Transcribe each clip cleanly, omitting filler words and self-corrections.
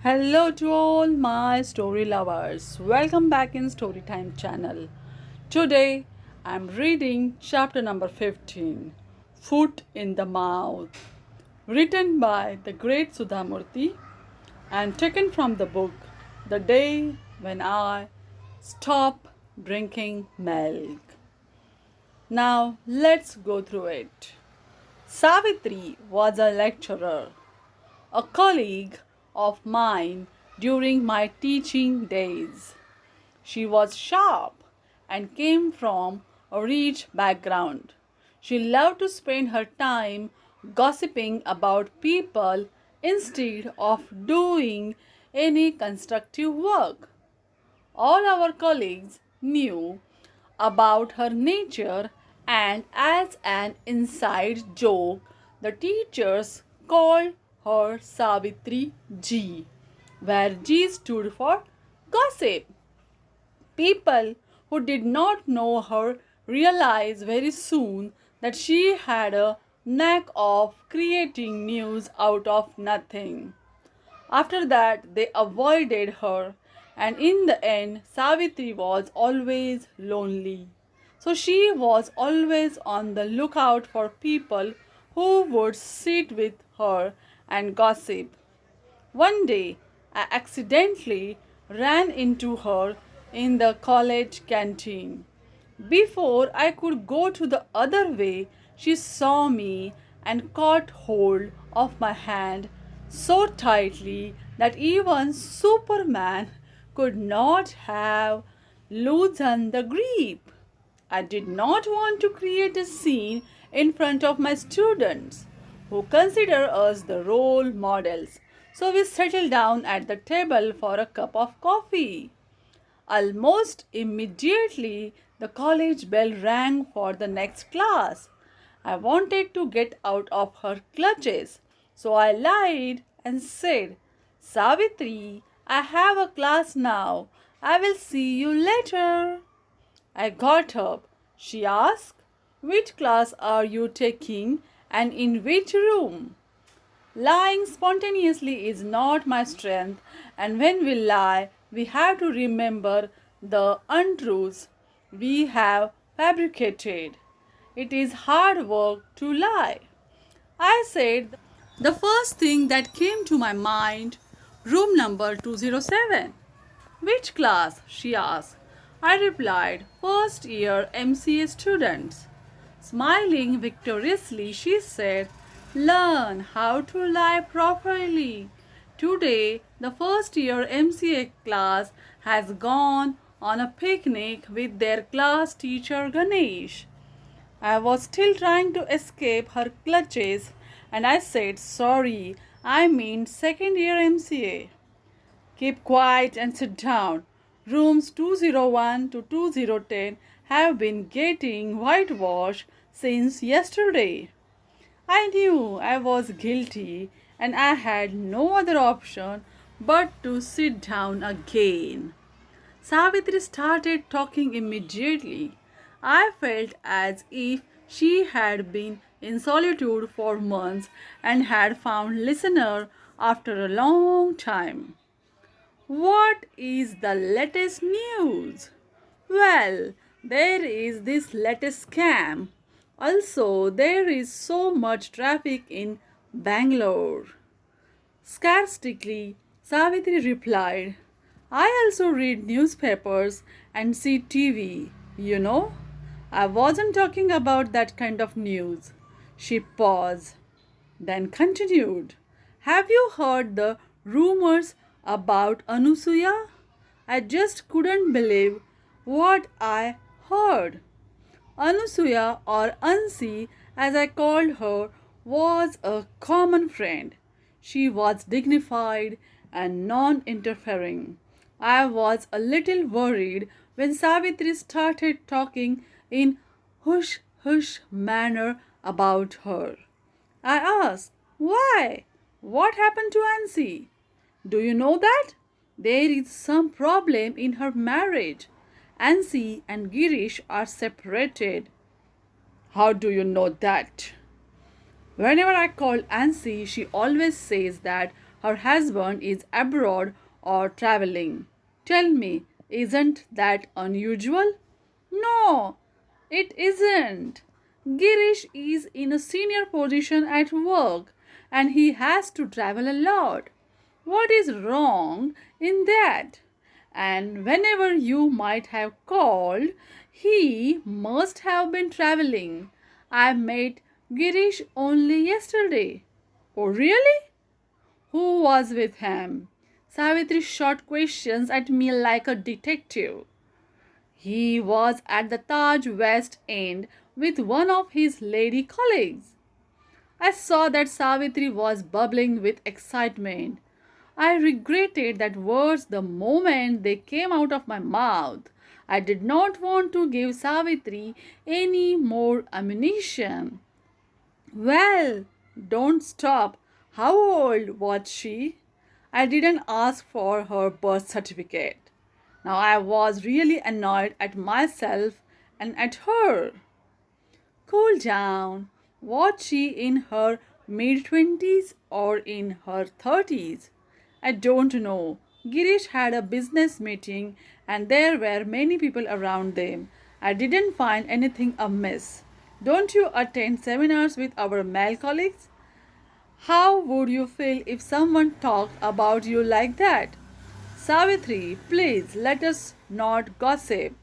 Hello to all my story lovers. Welcome back in Storytime channel. Today I'm reading chapter number 15, Foot in the Mouth, written by the great Sudha Murty and taken from the book The Day When I Stopped Drinking Milk. Now let's go through it. Savitri was a lecturer, a colleague of mine during my teaching days. She was sharp and came from a rich background. She loved to spend her time gossiping about people instead of doing any constructive work. All our colleagues knew about her nature, and as an inside joke, the teachers called her Savitri G, where G stood for gossip. People who did not know her realized very soon that she had a knack of creating news out of nothing. After that, they avoided her, and in the end, Savitri was always lonely. So she was always on the lookout for people who would sit with her and gossip. One day, I accidentally ran into her in the college canteen. Before I could go to the other way, she saw me and caught hold of my hand so tightly that even Superman could not have loosened the grip. I did not want to create a scene in front of my students, who consider us the role models. So we settled down at the table for a cup of coffee. Almost immediately, the college bell rang for the next class. I wanted to get out of her clutches, so I lied and said, Savitri, I have a class now. I will see you later. I got up. She asked, which class are you taking and in which room? Lying spontaneously is not my strength, and when we lie, we have to remember the untruths we have fabricated. It is hard work to lie. I said the first thing that came to my mind, room number 207. Which class? She asked. I replied, first year MCA students. Smiling victoriously, she said, learn how to lie properly. Today, the first year MCA class has gone on a picnic with their class teacher Ganesh. I was still trying to escape her clutches, and I said, sorry, I mean second year MCA. Keep quiet and sit down. Rooms 201 to 2010 have been getting whitewashed since yesterday. I knew I was guilty, and I had no other option but to sit down again. Savitri started talking immediately. I felt as if she had been in solitude for months and had found listener after a long time. What is the latest news? Well, there is this latest scam. Also, there is so much traffic in Bangalore. Sarcastically, Savitri replied, I also read newspapers and see TV, you know. I wasn't talking about that kind of news. She paused, then continued. Have you heard the rumors about Anusuya? I just couldn't believe what I heard. Anusuya, or Ansi as I called her, was a common friend. She was dignified and non interfering. I was a little worried when Savitri started talking in hush hush manner about her. I asked, why? What happened to Ansi? Do you know that? There is some problem in her marriage. Ansi and Girish are separated. How do you know that? Whenever I call Ansi, she always says that her husband is abroad or traveling. Tell me, isn't that unusual? No, it isn't. Girish is in a senior position at work and he has to travel a lot. What is wrong in that? And whenever you might have called, he must have been traveling. I met Girish only yesterday. Oh, really? Who was with him? Savitri shot questions at me like a detective. He was at the Taj West End with one of his lady colleagues. I saw that Savitri was bubbling with excitement. I regretted that words the moment they came out of my mouth. I did not want to give Savitri any more ammunition. Well, don't stop. How old was she? I didn't ask for her birth certificate. Now I was really annoyed at myself and at her. Cool down. Was she in her mid 20s or in her 30s? I don't know. Girish had a business meeting and there were many people around them. I didn't find anything amiss. Don't you attend seminars with our male colleagues? How would you feel if someone talked about you like that? Savitri, please let us not gossip.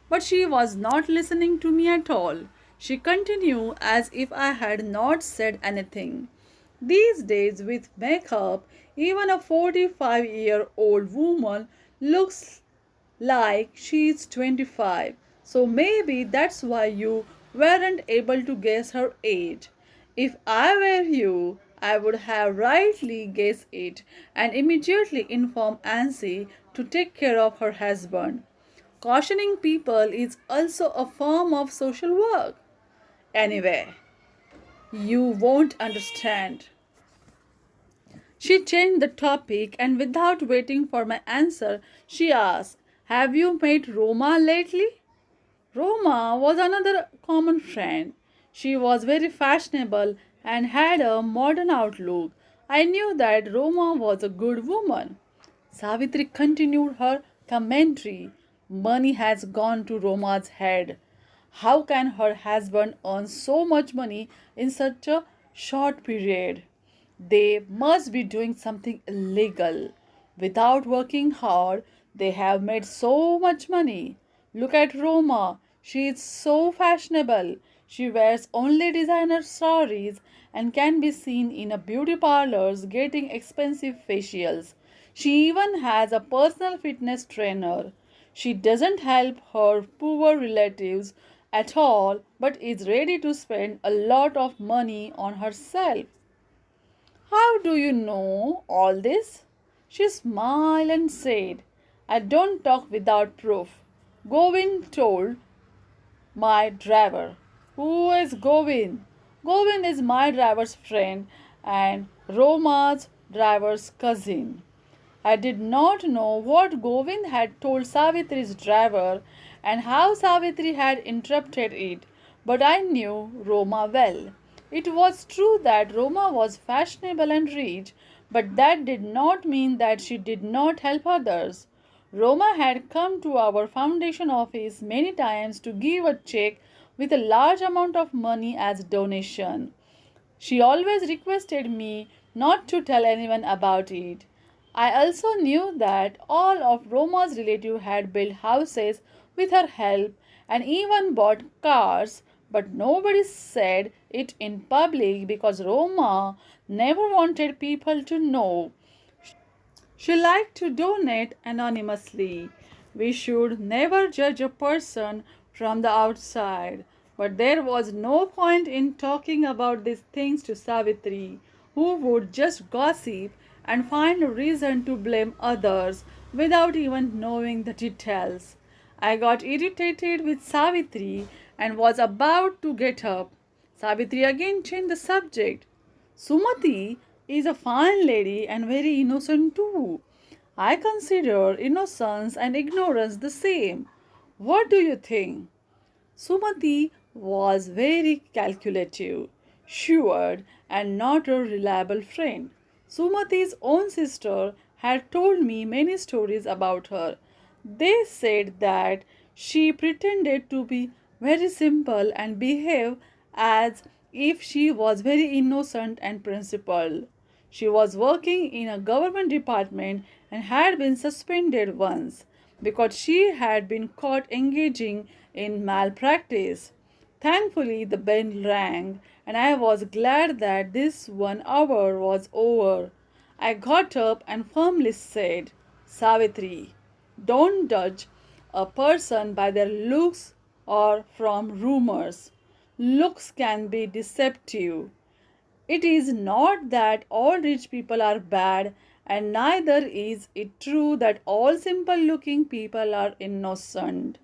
But she was not listening to me at all. She continued as if I had not said anything. These days, with makeup, even a 45-year-old woman looks like she's 25. So maybe that's why you weren't able to guess her age. If I were you, I would have rightly guessed it and immediately informed Ansi to take care of her husband. Cautioning people is also a form of social work. Anyway, you won't understand. She changed the topic and without waiting for my answer, she asked, have you met Roma lately? Roma was another common friend. She was very fashionable and had a modern outlook. I knew that Roma was a good woman. Savitri continued her commentary. Money has gone to Roma's head. How can her husband earn so much money in such a short period? They must be doing something illegal. Without working hard, they have made so much money. Look at Roma. She is so fashionable. She wears only designer sarees and can be seen in a beauty parlors getting expensive facials. She even has a personal fitness trainer. She doesn't help her poor relatives at all but is ready to spend a lot of money on herself. How do you know all this? She smiled and said, I don't talk without proof. Govind told my driver. Who is Govind? Govind is my driver's friend and Roma's driver's cousin. I did not know what Govind had told Savitri's driver and how Savitri had interrupted it, but I knew Roma well. It was true that Roma was fashionable and rich, but that did not mean that she did not help others. Roma had come to our foundation office many times to give a check with a large amount of money as donation. She always requested me not to tell anyone about it. I also knew that all of Roma's relatives had built houses with her help and even bought cars, but nobody said it in public because Roma never wanted people to know. She liked to donate anonymously. We should never judge a person from the outside. But there was no point in talking about these things to Savitri, who would just gossip and find a reason to blame others without even knowing the details. I got irritated with Savitri and was about to get up. Savitri again changed the subject. Sumati is a fine lady and very innocent too. I consider innocence and ignorance the same. What do you think? Sumati was very calculative, shrewd, and not a reliable friend. Sumati's own sister had told me many stories about her. They said that she pretended to be very simple and behave as if she was very innocent and principled. She was working in a government department and had been suspended once because she had been caught engaging in malpractice. Thankfully, the bell rang, and I was glad that this 1 hour was over. I got up and firmly said, Savitri, don't judge a person by their looks or from rumors. Looks can be deceptive. It is not that all rich people are bad, and neither is it true that all simple looking people are innocent.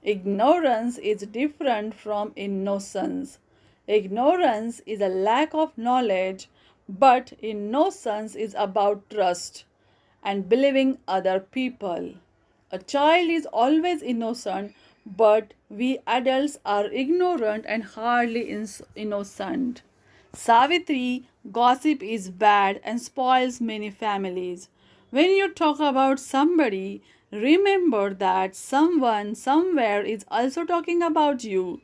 Ignorance is different from innocence. Ignorance is a lack of knowledge, but innocence is about trust and believing other people. A child is always innocent, but we adults are ignorant and hardly innocent. Savitri, gossip is bad and spoils many families. When you talk about somebody, remember that someone somewhere is also talking about you.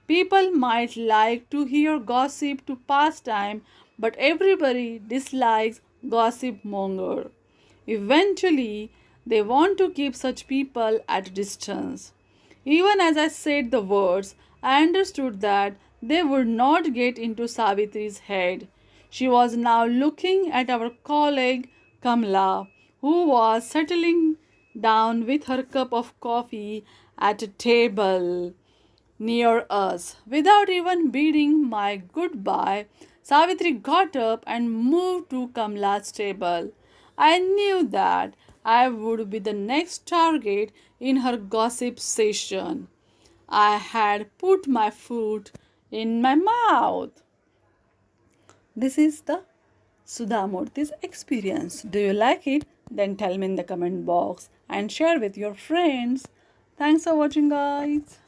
People might like to hear gossip to pass time, but everybody dislikes gossip monger. Eventually, they want to keep such people at a distance. Even as I said the words, I understood that they would not get into Savitri's head. She was now looking at our colleague Kamla, who was settling down with her cup of coffee at a table near us. Without even bidding my goodbye, Savitri got up and moved to Kamla's table. I knew that I would be the next target in her gossip session. I had put my foot in my mouth. This is the Sudha Murty's experience. Do you like it? Then tell me in the comment box and share with your friends. Thanks for watching, guys.